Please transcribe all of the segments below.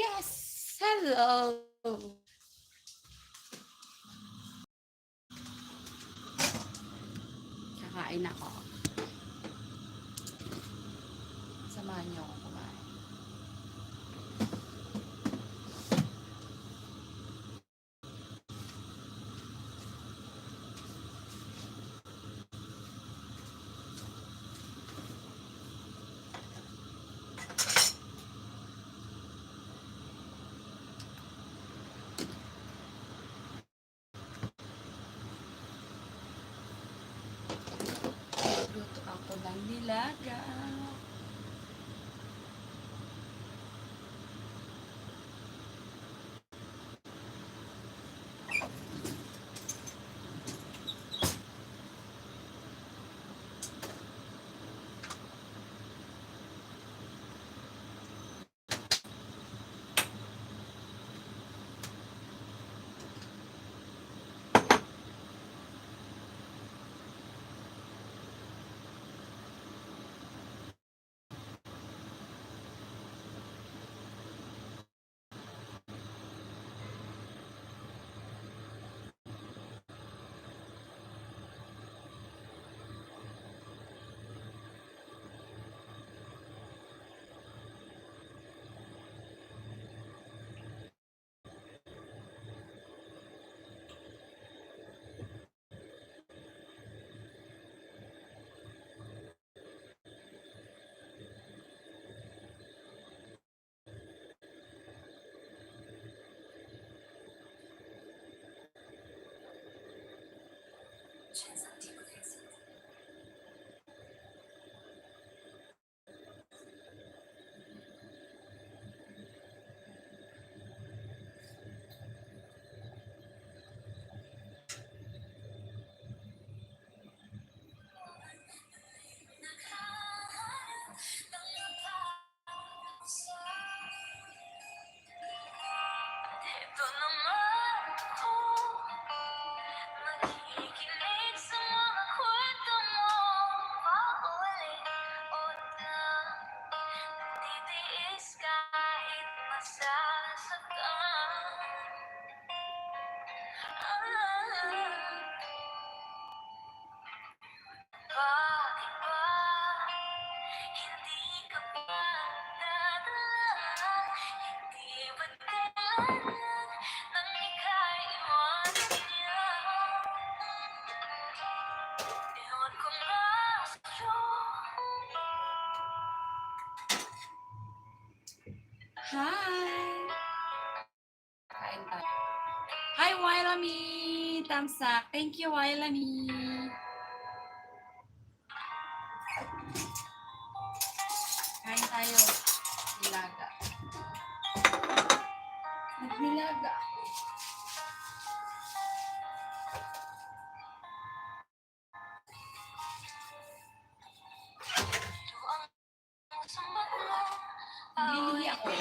Yes! Hello! Kakain ako. Samahan niyo ako kumain. Luto ako ng nilaga. Hi! Kain tayo. Hi, Wailami! Thumbs up. Thank you, Wailami. Kain tayo. Nilaga. Nagnilaga. Naglilihi ako.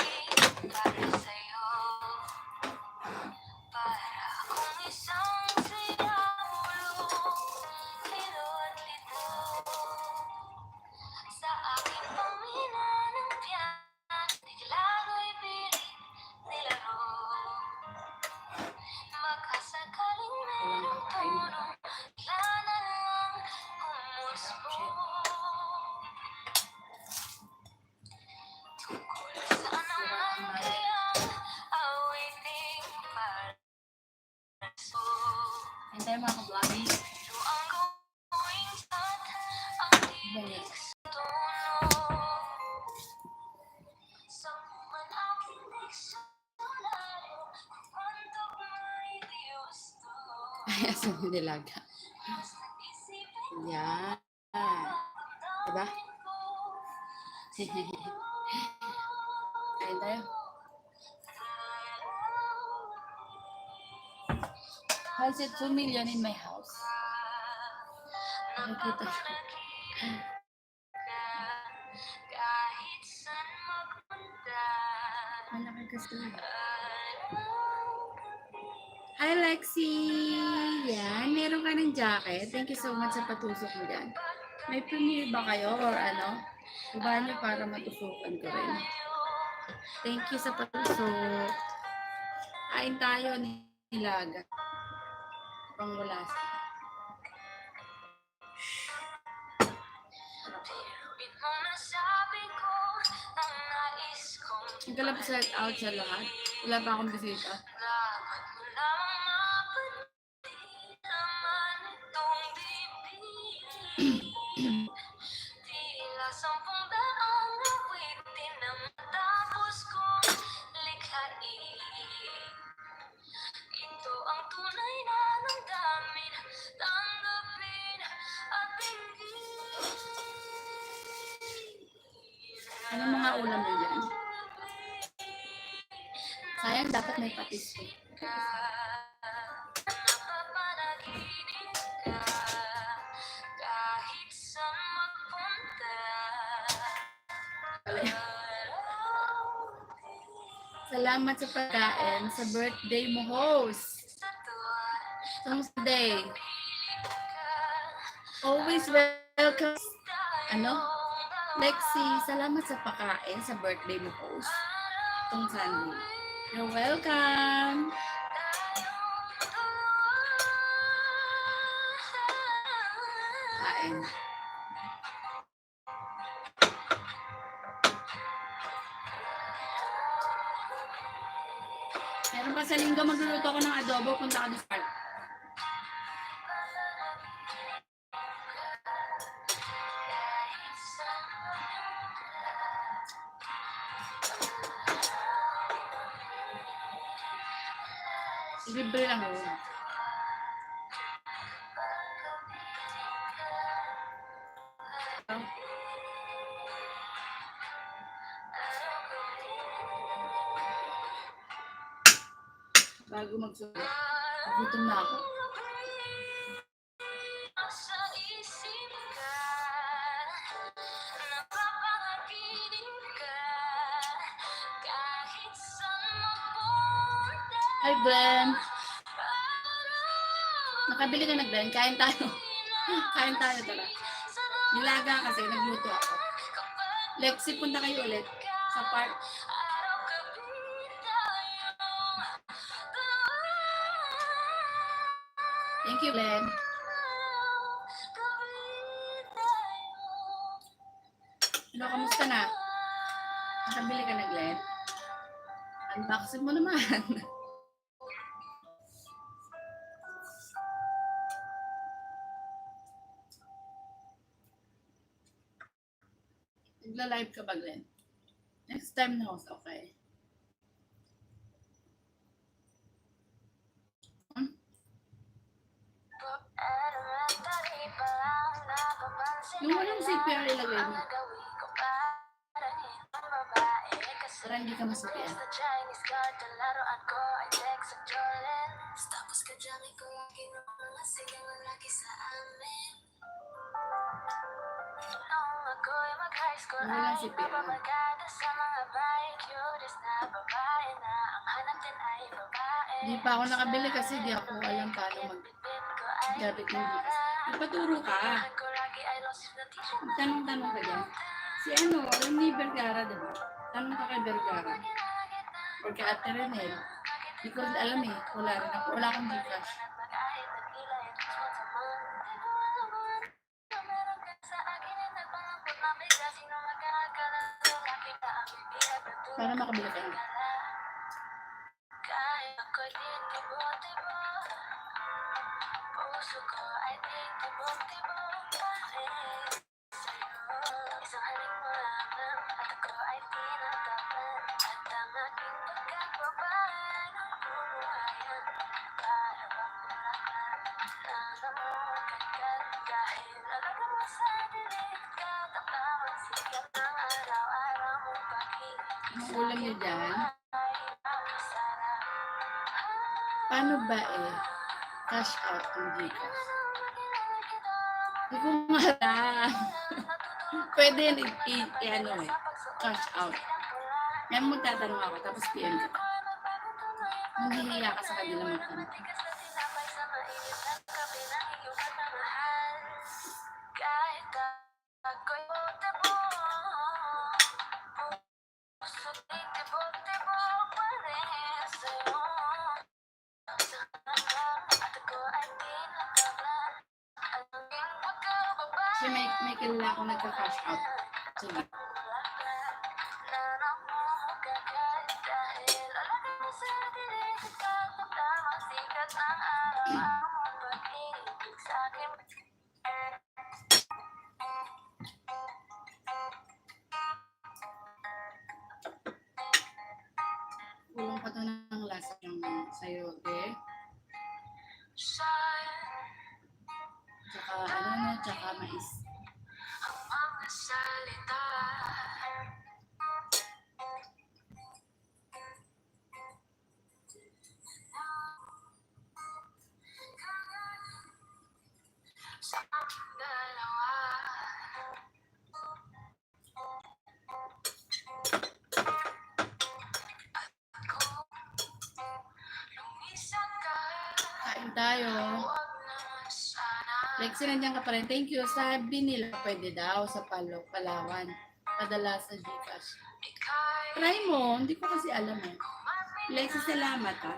Walang kakain na. Kain tayo mga ka-vlogging. Balik. Ay, asan yung nilaga? Yan. Diba? Kain tayo. Why is it 2 million in my house? Nakikita siya. Malaki kasi. Hi, Lexi! Yan, meron ka ng jacket. Thank you so much sa patusok mo dyan. May premiere ba kayo or ano? Iba niyo para matusukan ko rin. Thank you sa patusok. Kain tayo nilaga. Pangwalas. Nagkalap out sa lahat. Wala pa akong bisita. Anong mga ulam mo dyan? Sayang dapat may patis ko. Salamat sa pagkain sa birthday mo, host. Kamusta day? Always welcome. Ano? Lexi, salamat sa pagkain sa birthday mo, host. Itong Sunday. You're welcome. Kain. Meron pa sa linggo magluluto ako ng adobo, punta ka doon sa park. Libre lang yun. Bago magsulat, gutom na ako. Hi Glenn! Nakabili ka na Glenn? Kain tayo. Kain tayo tara. Nilaga kasi, nagluto ako. Lexi, punta kayo ulit sa park. Thank you, Glenn. Ano, kamusta na? Nakabili ka na, Glenn? Unboxing mo naman. Nagla-live ka ba, Glenn? Next time na host, okay. Yung walang CPR ilagay mo. Para hindi ka masupian. Walang CPR. Hindi pa ako nakabili kasi di ako alam paano mag-gabit ng Gcash. Ipaturo ka. Tanong-tanong ka dyan. Si ano, alam ni Vergara, diba? Tanong ka kay Vergara. Or kay Ate Renel. Hindi ko alam eh. Wala rin ako. Wala akong Gcash. Para makabili ka na. Ang ulam niyo dyan? Paano ba cash out ng Gcash? Hindi ko mahalang. Pwede yan ano cash out. Yan magtatanong ako, tapos PM ka. Hindi ka sa kanila magtanong. Kasi may kilala akong nagka-cash out. Sige. Kulang pa to ng lasa yung sayote. Tsaka mais. Kain tayo. Lexi, nandiyan ka pa rin. Thank you. Sabi nila pwede daw sa Palawan. Padala sa Gcash. Try mo. Hindi ko kasi alam eh. Lexi, salamat ha.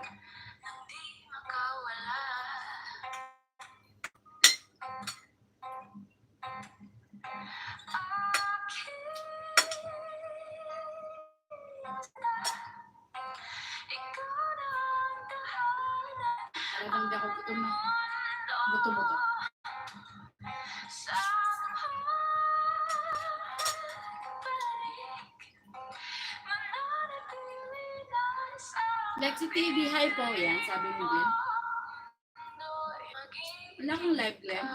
Talagang di ako gutom na. Buto-buto. Lexi TV, hi po. Yan, sabi mo din. Wala kang live, Glenn.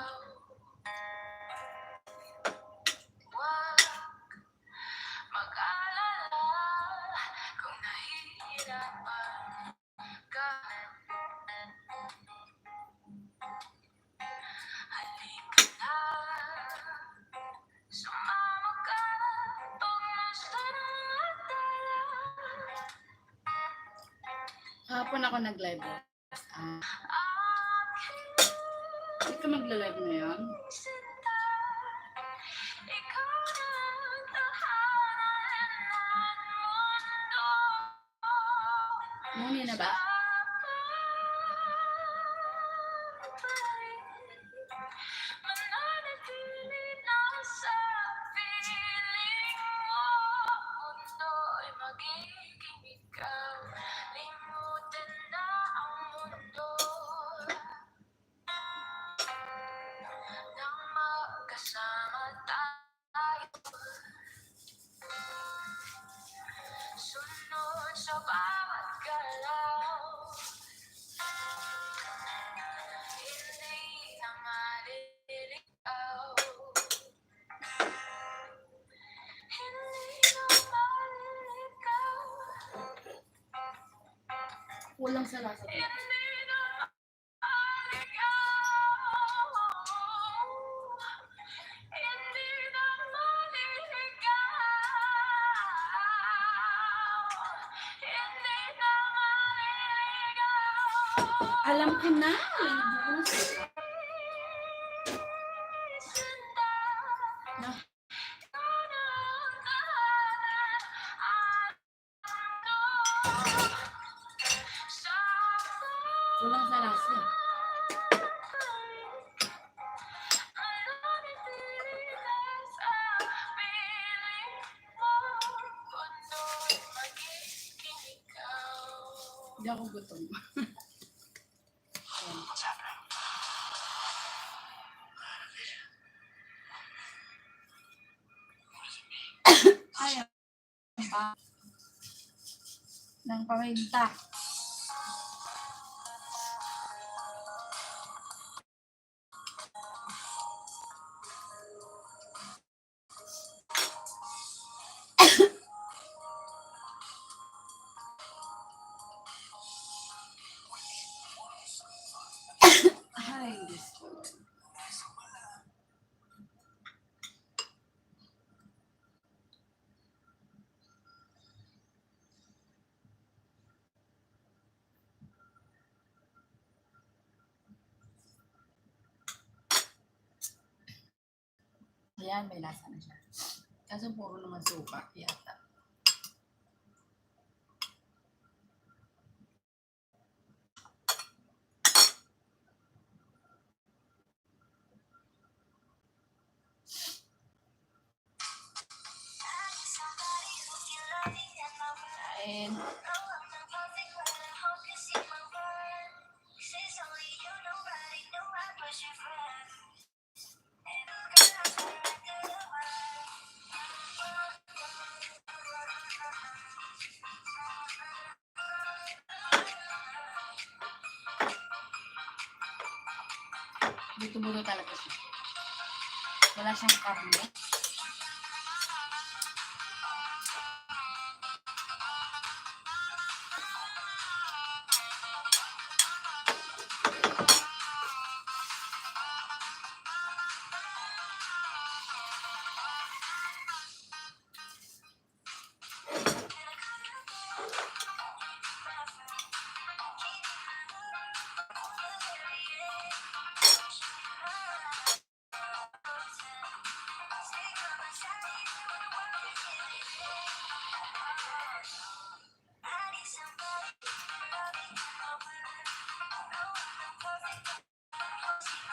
Hapon ako nag-live. Hindi ka magla-live na yan? Muni na ba? Walang sa lasa. Alam ko na. Walang sa lasa. Hindi ako gutom. Ayaw pa ng paminta. Ay, Diyos ko. Ayan, may lasa na siya. Kaso puro naman suka, yata. kain. Buto-buto talaga siya. Wala siyang karne.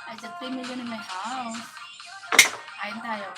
I said 3 million in my house. Kain tayo.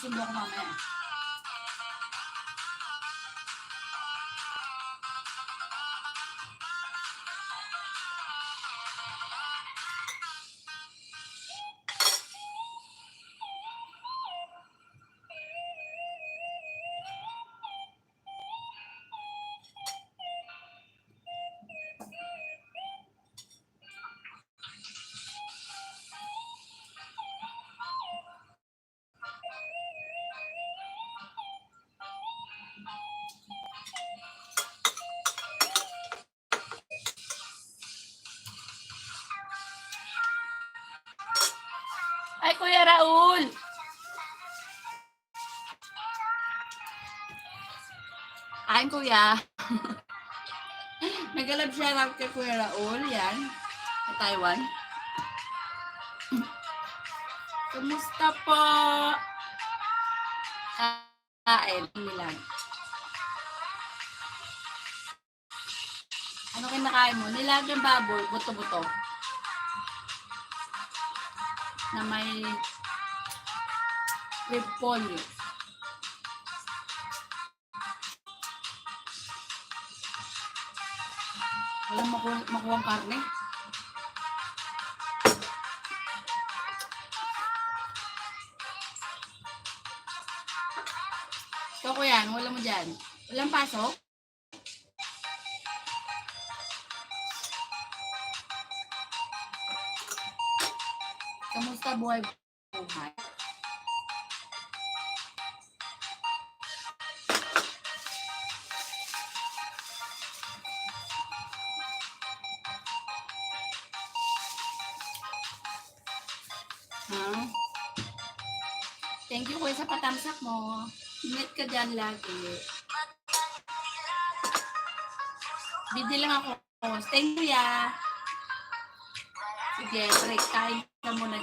Sundo ko mamaya. Ay, Kuya Raul! Kain, Kuya. Nag-alab shout out kay Kuya Raul. Yan. Sa Taiwan. Kumusta po? Kain. Nilag. Ano kinakain mo? Nilagang baboy. Buto-buto. Na may repolyo. Walang makuhang karne. So, Kuya, wala mo dyan. Walang pasok? Kamusta buhay? Huh? Thank you, Kuya, sa patamsak mo. Ingat ka dyan lagi. Bidi lang ako. Thank you, Kuya. Sige, break time ka muna.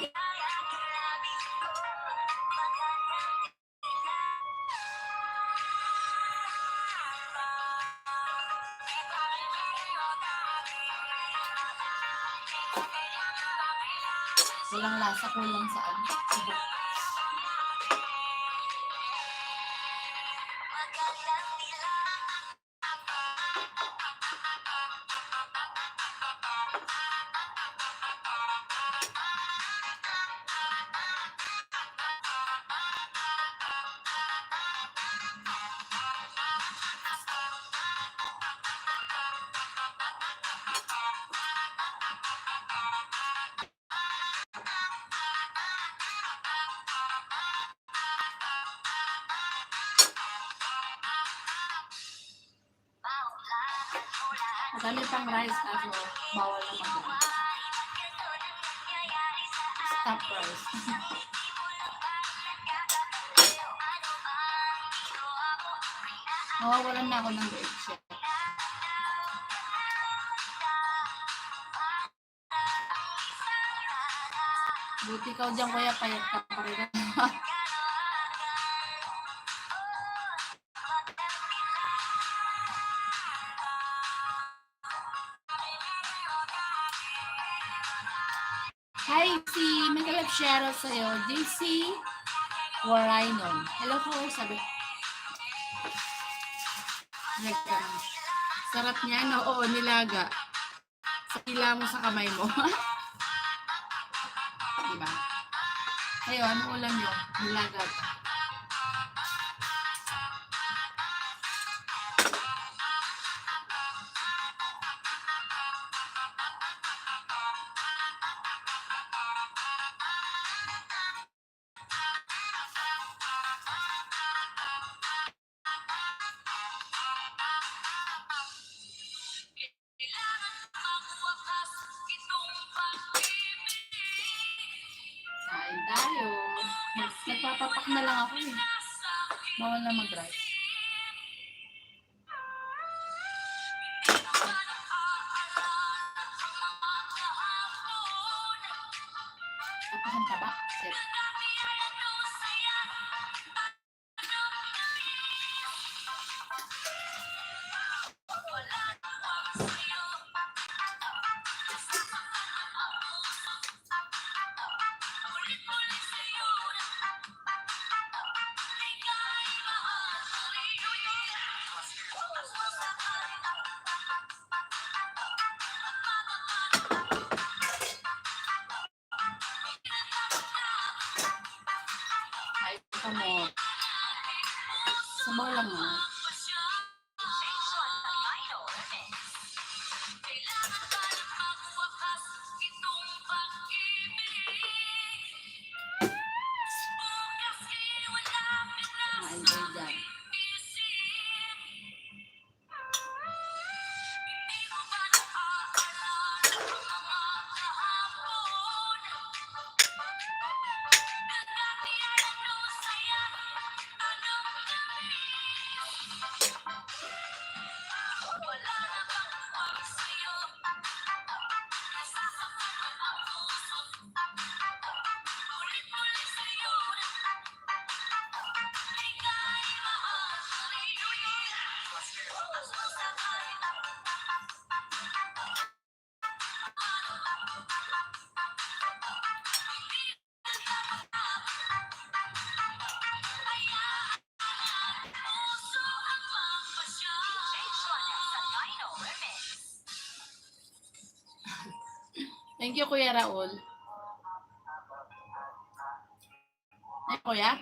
Walang lasa, kulang saan. Dami pang rice kaso bawal na mag stop rice. Nawawalan na ako ng leche. Buti ka dyan kuya, payat ka pa rin. Hi, si may kalap-share sa'yo. JC Warainon. Hello po, sabi. Sarap niya, no? Oo, nilaga. Sa pila mo sa kamay mo. Diba? Ayo, ano ulam nyo? Nilaga. Kain tayo. Nagpapapak na lang ako eh. Bawal na mag-rice. Napakang taba. Yes. Kahit ka mo. Sabaw lang mo. Kain kayo dyan. Thank you, Kuya Raul. Ay, Kuya?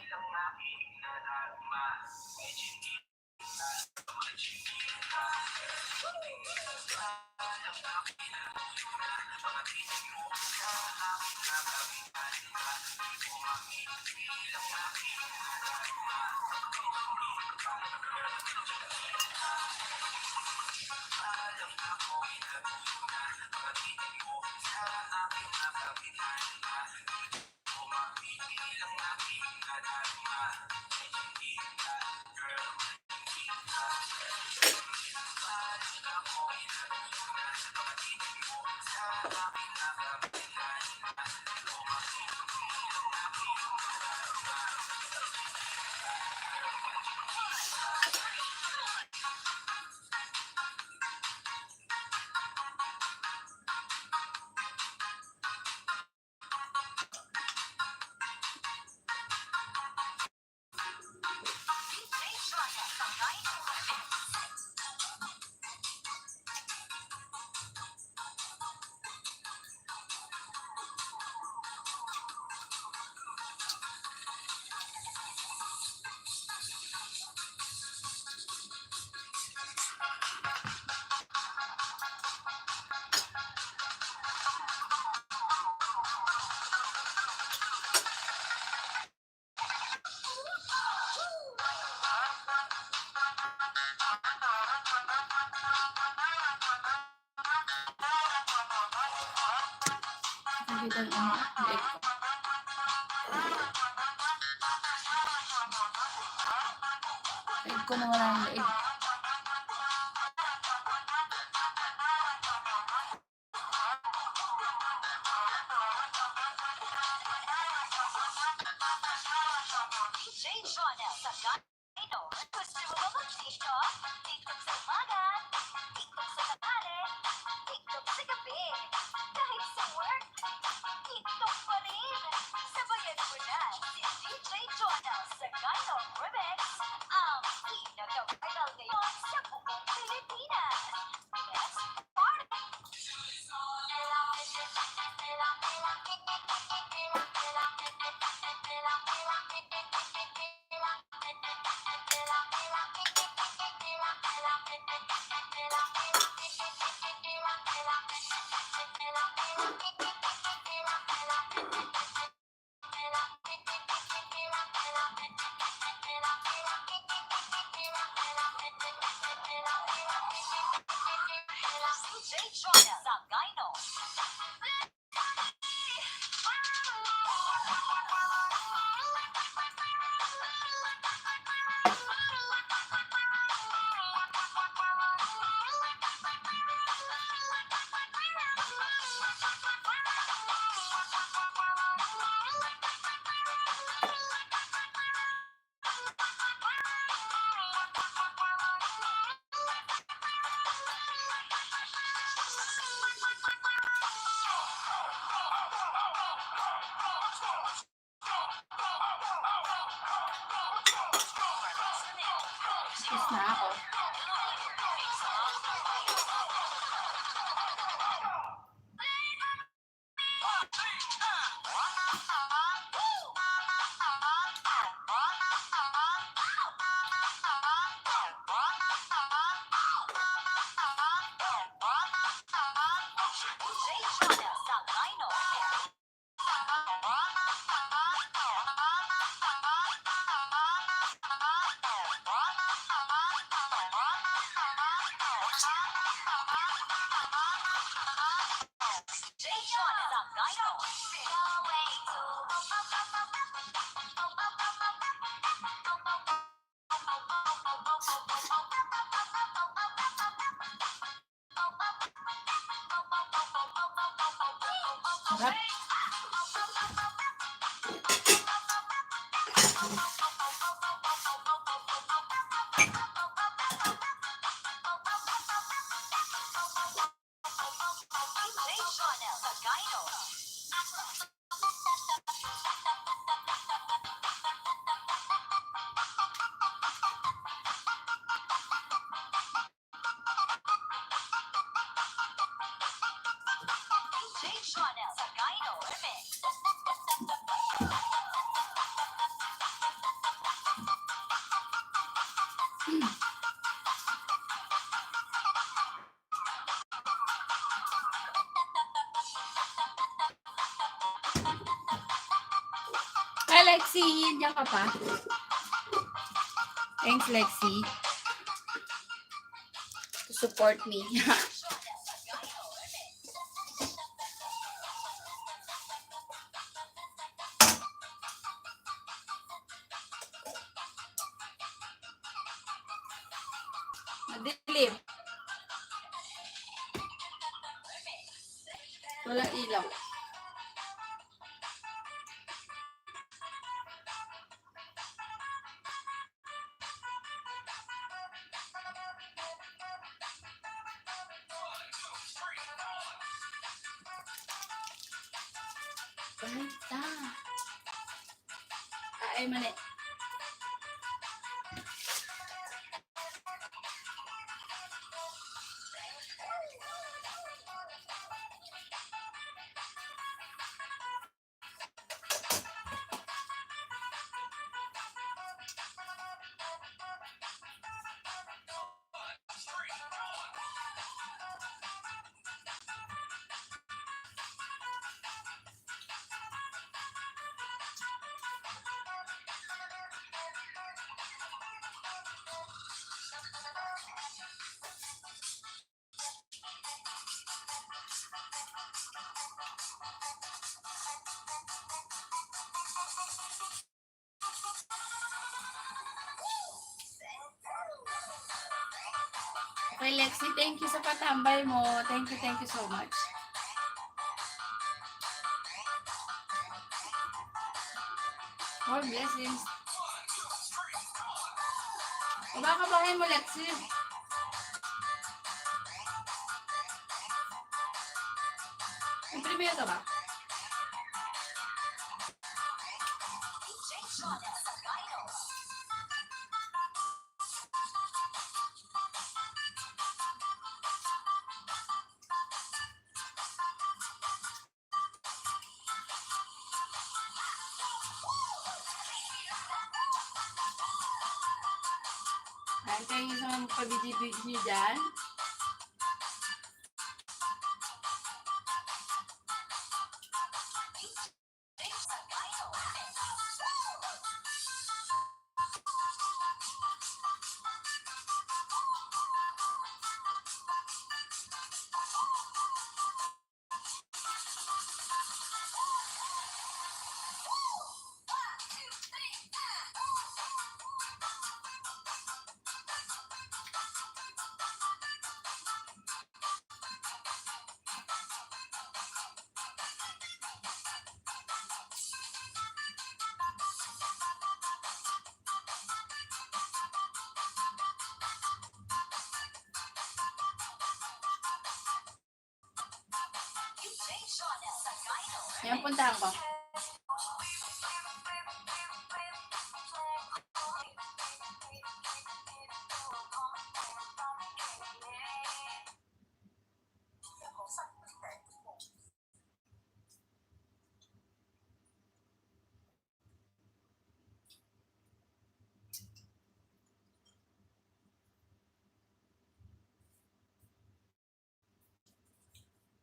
makita yung ano, leeg ko. Leeg ko na walang leeg. Tapos na ako. Sarap. Hi, Lexi. Diyan ka pa? Thanks, Lexi. To support me. Madilim. Walang ilaw. Basta. Ay, mali. Okay, Lexi, thank you sa patambay mo. Thank you so much. More blessings. Baka bahay mo, Lexi. May preview ka ba? Antayin nyo sa mga magpabidibid nyo dyan. Ayan, puntahan ko.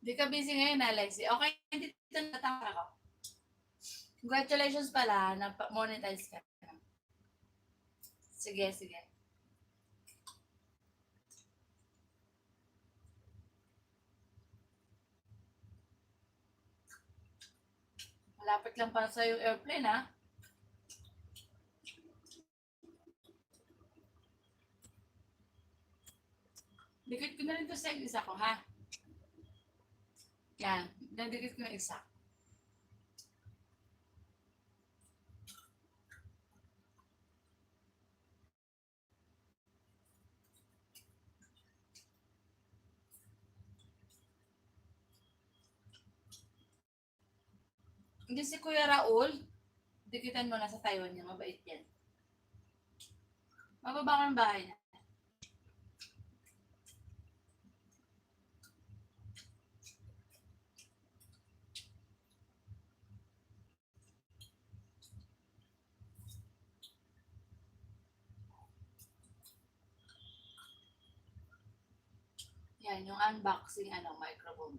Di ka busy ngayon, Alexi. Okay, dito natama ako. Congratulations pala, na-monetize ka. Sige, sige. Malapit lang para sa yung airplane, ha? Dikit ko na rin to sa isa ko, ha? Yan, nadikit ko yung isa. Hindi si Kuya Raul, dikitan mo na sa Taiwan niya, mabait yan. Mababa ka ng bahay niya. Yan, yung unboxing, microphone.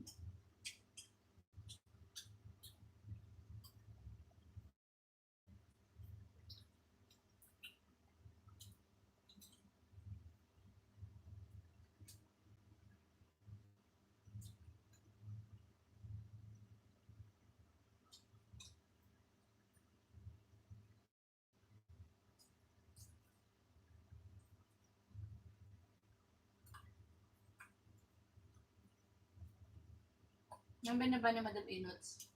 Yung ba ni Madam Inots?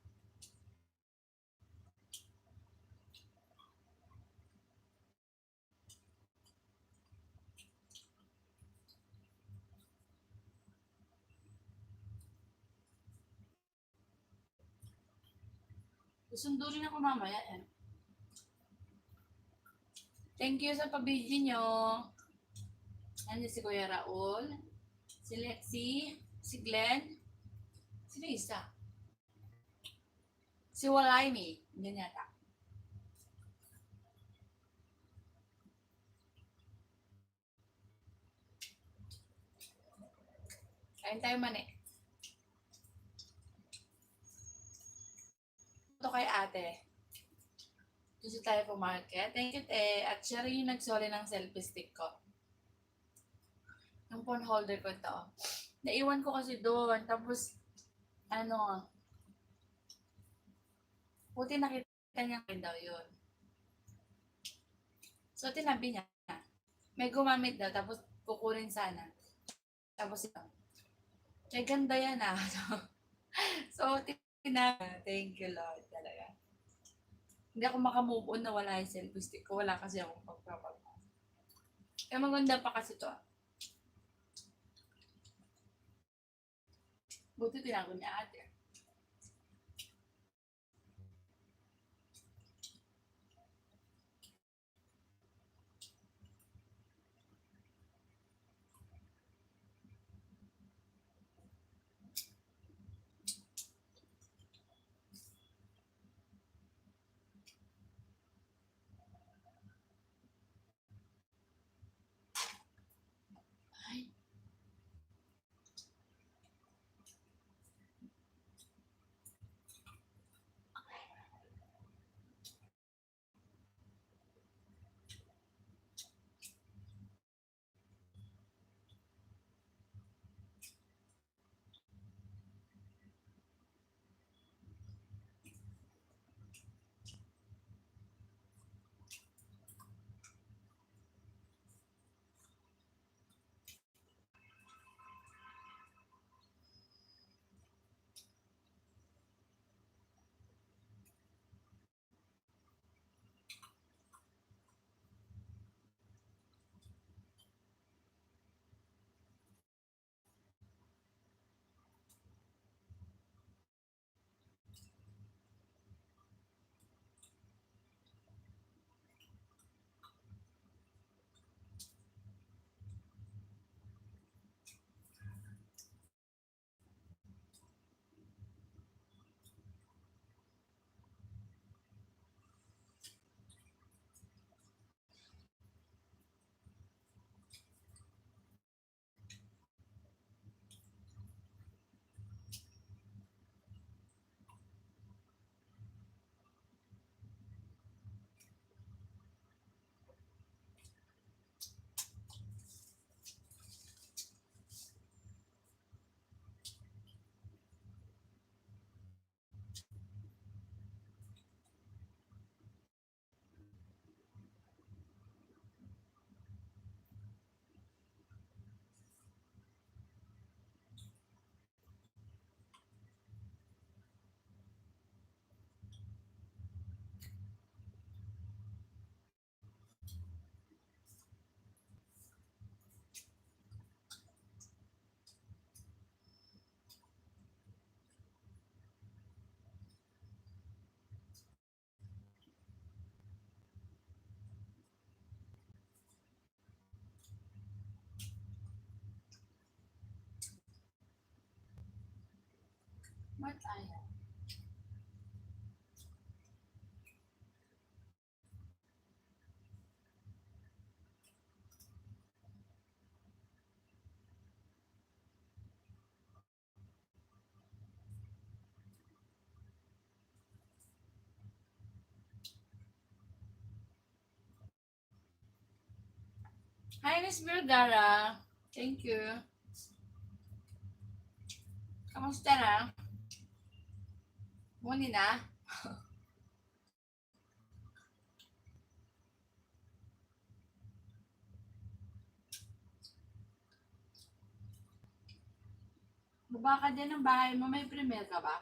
Susundo rin ako mamaya, eh. Thank you sa pabidyo nyo. Ano si Kuya Raul, si Lexi, si Glenn, sino isa? Si Walaimi, hindi yata. Kain tayo man eh. Ito kay ate. Gusto tayo po market. Thank you, te. At siya rin yung nagsoli ng selfie stick ko. Yung phone holder ko to. Naiwan ko kasi doon. Tapos, buti nakita niya daw yun. So, tinabi niya, may gumamit daw, tapos kukunin sana. Tapos ito, may ganda yan ah. So, tinabi, thank you Lord talaga. Hindi ako makamove on na wala yung selfie stick ko. Wala kasi akong pagpapag. Kaya maganda pa kasi to. Buti tinago niya ate. Ay, what I Hi, Miss Vergara. Thank you. Kamusta na? Muni na? Baba ka din ng bahay mo. May premier ka ba?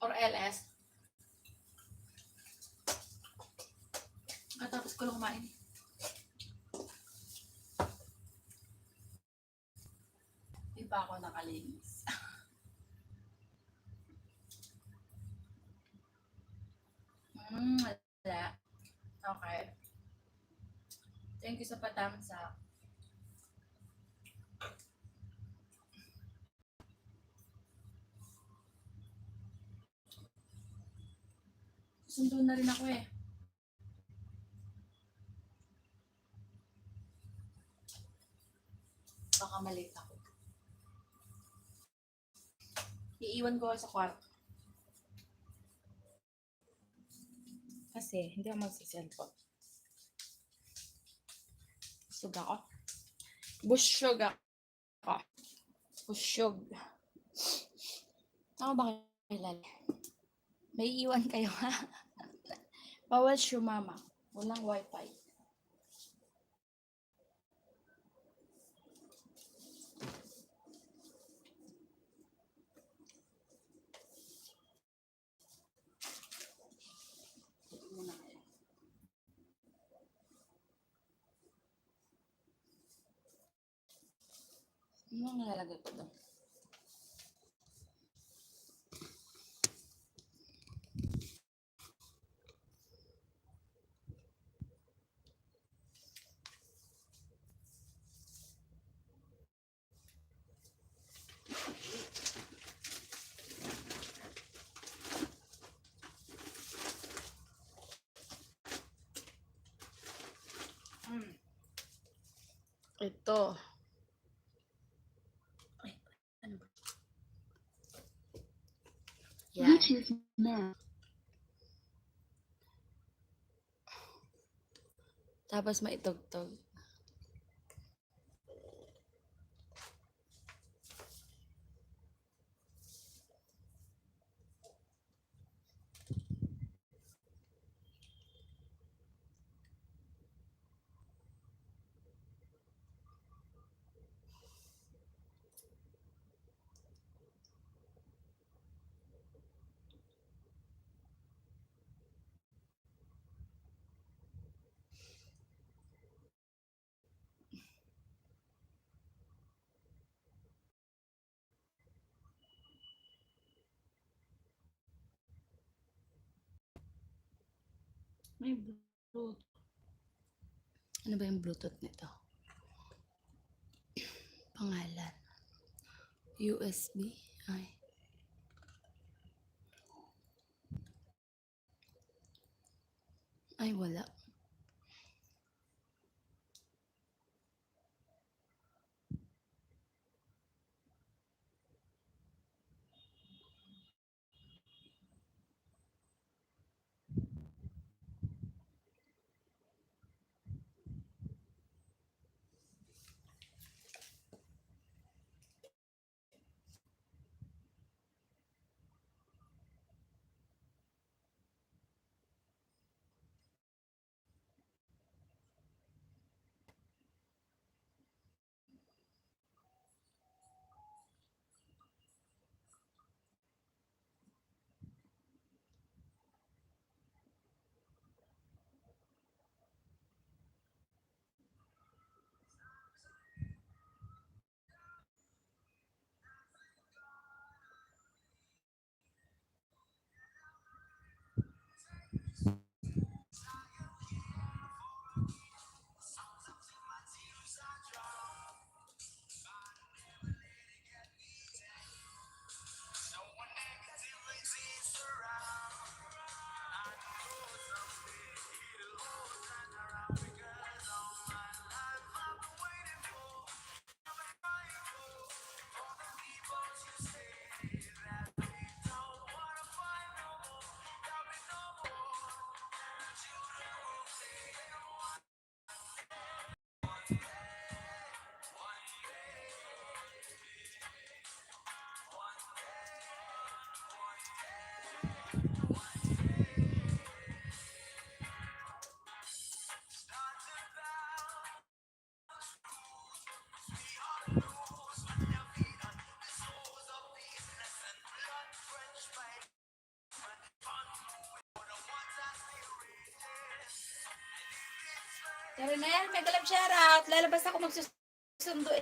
Or LS? Katapos ko lang kumain. Di pa ako nakalinis. Wala. Okay. Thank you sa patamsa. Sundo na rin ako eh. Baka malate ako. Iiwan ko sa kwarto. Kasi hindi ako magsiselfon. Busog ako. Busyog ako. Busyog. Ako ba kilala? May iwan kayo ha? Bawal sumama. Walang wifi. Ito muna kayo. Ano ang nalalagay ko doon? Ito. Ay, ano ba? Yan. Bluetooth mode. Tapos maitugtog. May Bluetooth. Ano ba yung Bluetooth nito? Pangalan. USB. Ay. Ay, wala. Tara na yan, mega love shoutout. Lalabas ako magsusundo.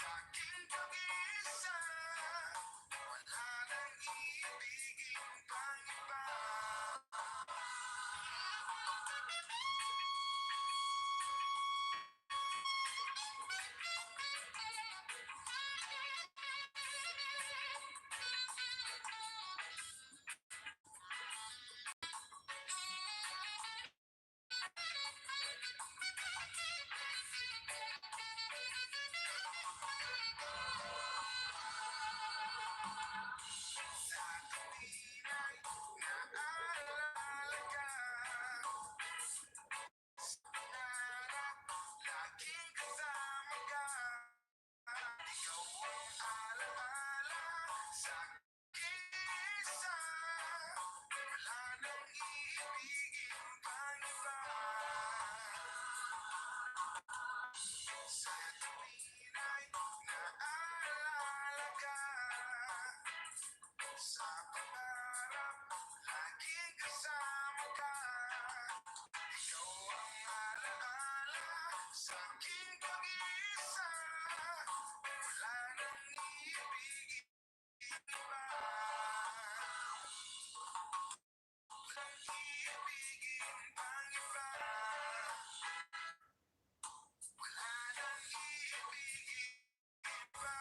Sa'king pag-iisa, wala nang ibigin pang iba. Sa tuwing ay naalala ka, pangarap, laging kasama ka. Ikaw ang alaala sa isa, wala nang iibigin pang iba. Sa tuwing ay naalala ka, sa pangarap, laging kasama ka. Ikaw ang alaala sa aking pag-iisa, wala nang iibigin iba. Walang iibigin pang iba. Wala nang iibigin iba.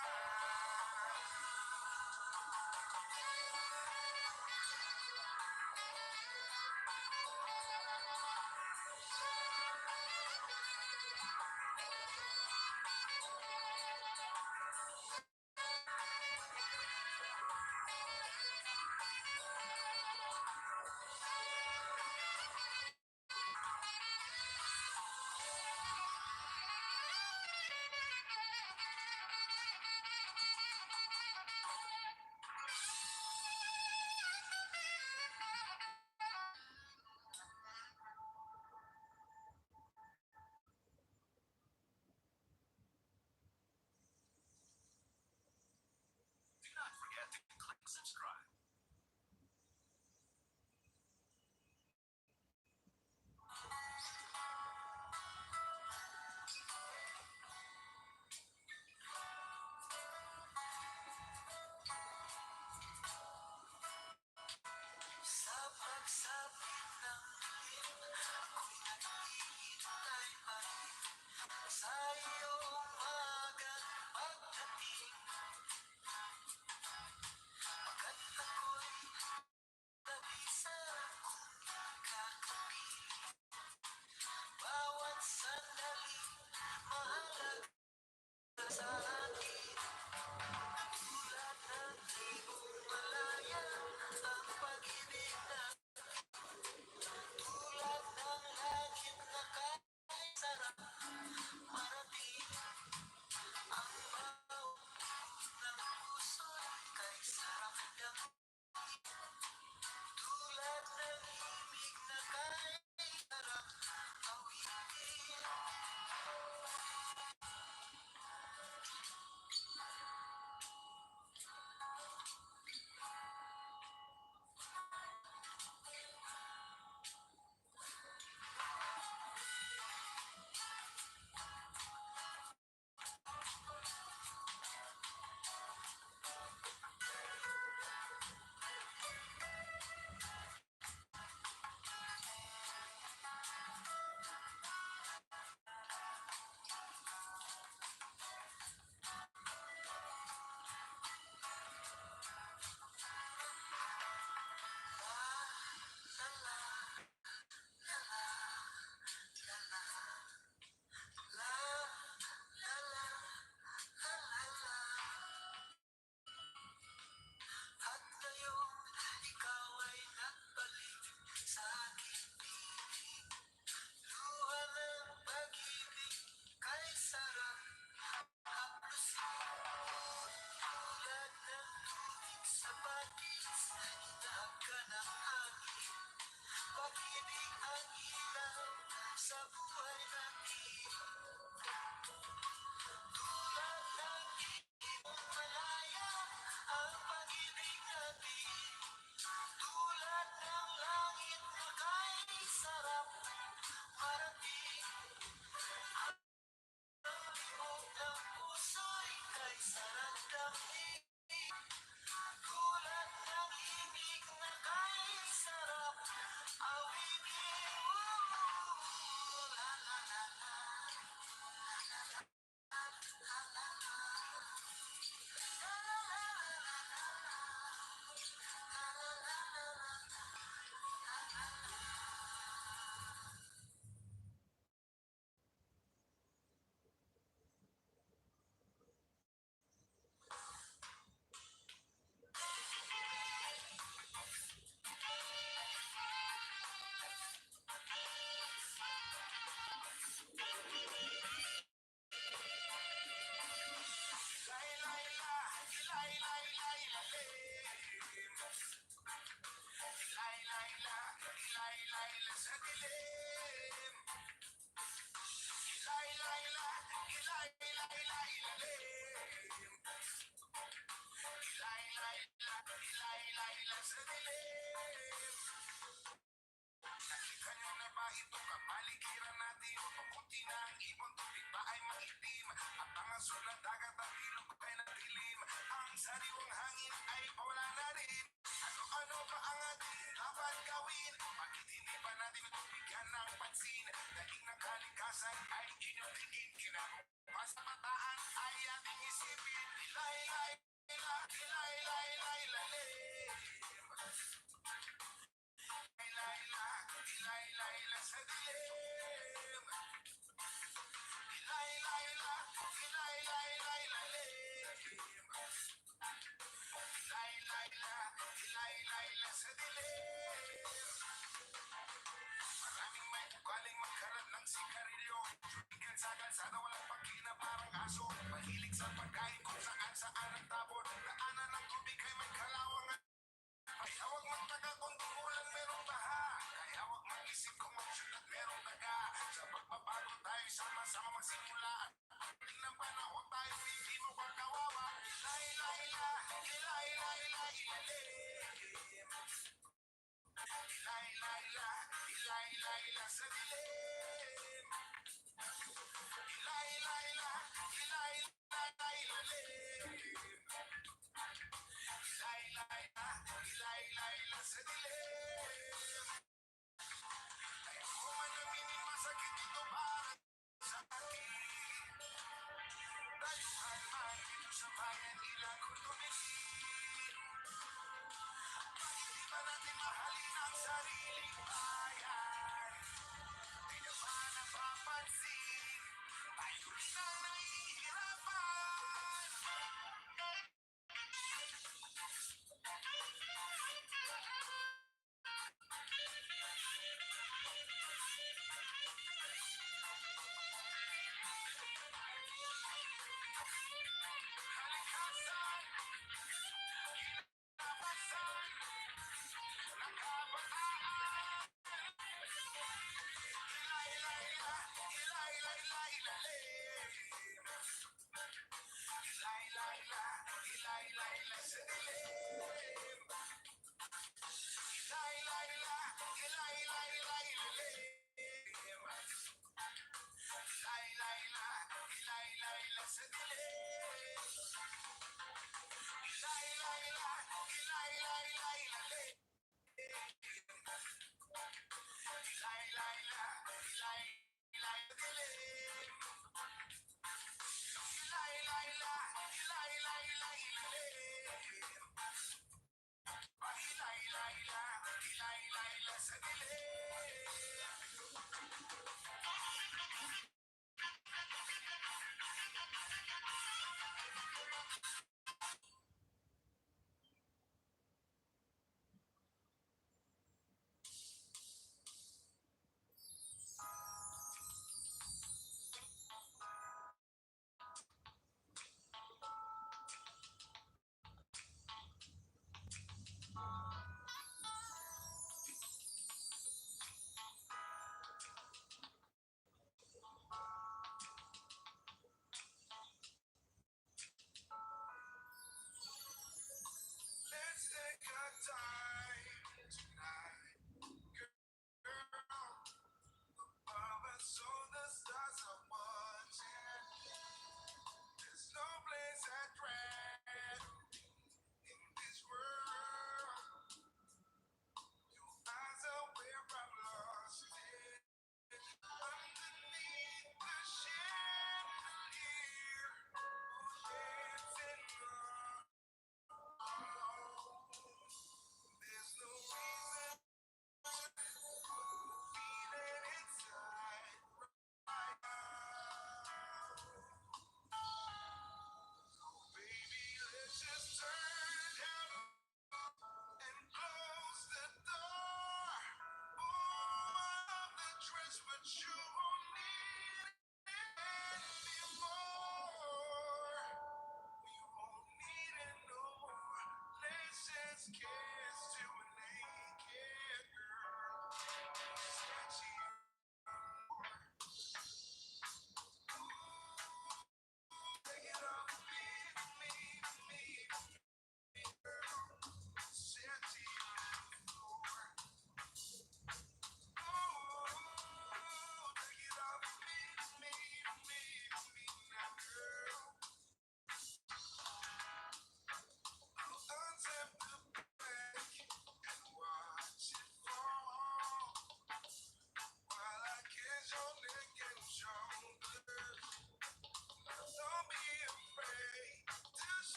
Do not forget to click subscribe. Sa pagsapit ng dilim, ako'y naghihintay pa rin sa iyong magang pagdating. Pagkat ako'y nabisa kung kakapiling. Bawat sandali, mahalaga sa akin. Tulad ng di malaya ang pag-ibig na tulad ng langit na kahit sarap marating. Ang bawat ng puso'y kay sarap damdamin. Tulad ng himig na kahit sarap awitin. sarap damig. Gulat ng ibig na kay sarap awitin mo. La la la la, lay lay la, lay lay lay la lim. Lay lay la, lay lay la sa dilim. Lay lay la, lay lay lay la lim. Lay lay la, lay lay la sa dilim. Nakita niyo na ba ito kapaligiran natin? Pakunti na ang ibon, tubig ba ay maitim? At ang asol ng dagat at ilog ay nadilim. Ang sariwang hangin ay pawala na rin. Ano-ano ba ang ating dapat gawin? Bakit hindi ba natin ito bigyan ng pansin? Daig ng kalikasan ay inyong tingin. Kinabukas sa bataan ay ating isipin. Ilay, lay, la, ilay, lay, lay, lalim. Layla, Layla sa dilim. Layla, Layla lim. Layla sa dilim. Maraming may ugaling magkalat ng sigarilyo. Tingin sa kalsada walang pagkina parang aso. Mahilig sa pagkain kung saan saan ang tapon. Daanan ng tubig ay may kalawang. Kaya huwag magtaka kung tumulan merong baha. Kaya huwag mag-isip kung mag-shoot at merong daga. Sa pagbabago tayo sama-sama magsimula. Pagdating ng panahon tayo hindi mo pagkawawa. Ilay, layla, ilay, layla, ilalim. Ilay, layla, ilay, layla sa dilim. Ilay, layla, ilay, layla, ilalim. Ilay, layla, ilay, layla sa dilim. Ayaw ko man aminin masakit ito para sa akin. Dayuhan man dito sa bayan ilang ko tumingin. Bakit di ba natin mahalin ang sariling bayan? Di na ba napapansin? Tayo rin ang nahihirapan. Kalikasan, labasan, ng kabataan. Ilay, layla, ilay, layla, ilalim.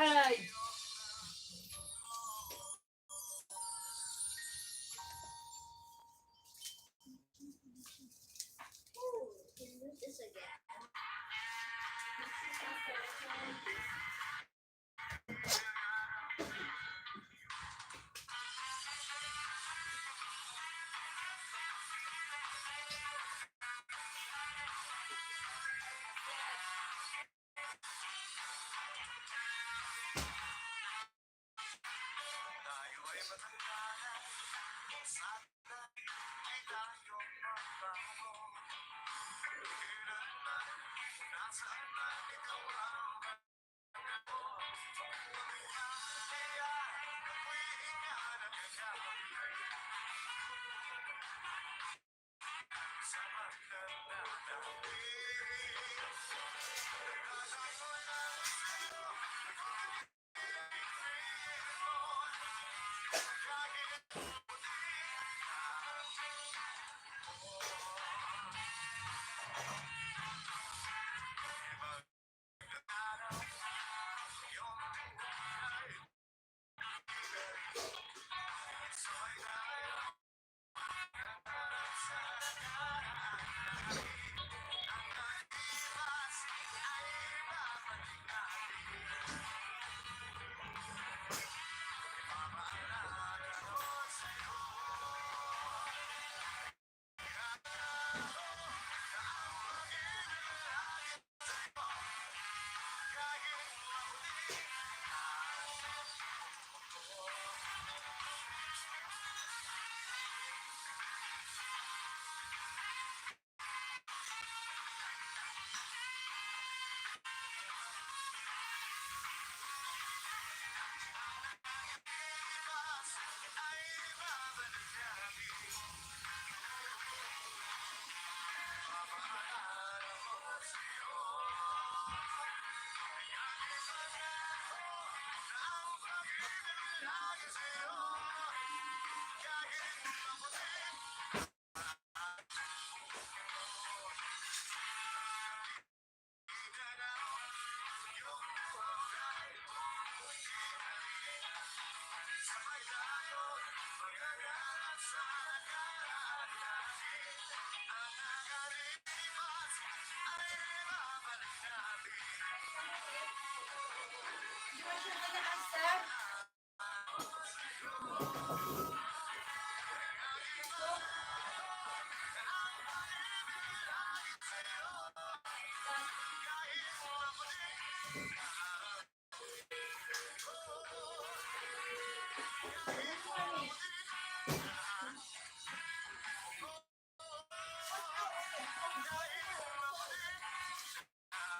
Ay! Tayo ay matanda na, sana ay tayo magbago. Kailanman, nasaan na ikaw ang bago. Kaya, ako'y ingat at kagawin. Sa maganda natin, nagkakaroon na sa'yo.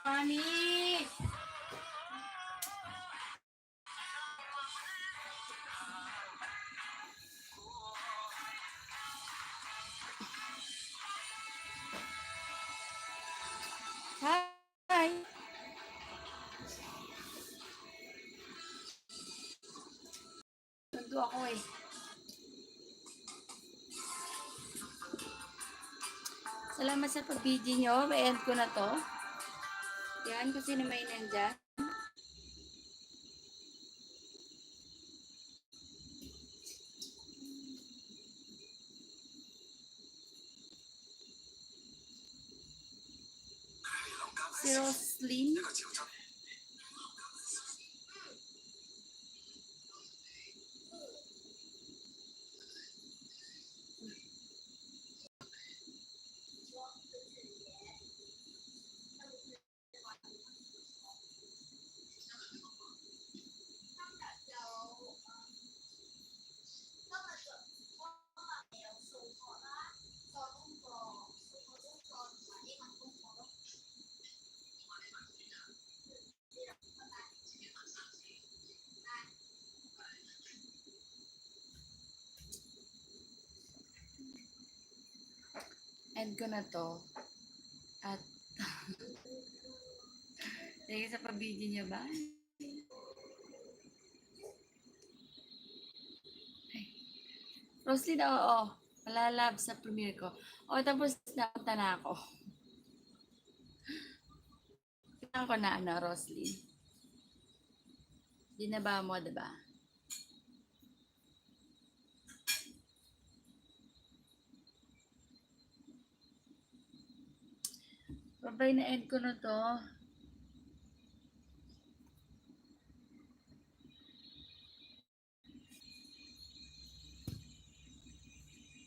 Honey! Hi! Nando ako eh. Salamat sa pag-video nyo. May-end ko na to. Yan, kung sino may nandyan. Si Roslyn. End ko na to. At thank you sa pag-video nyo. Bye! Roslyn, oo. Malalab sa premiere ko. O, tapos napunta na ako. Tingnan ko na, Roslyn. Dinaba mo, diba? Babay na end ko na to.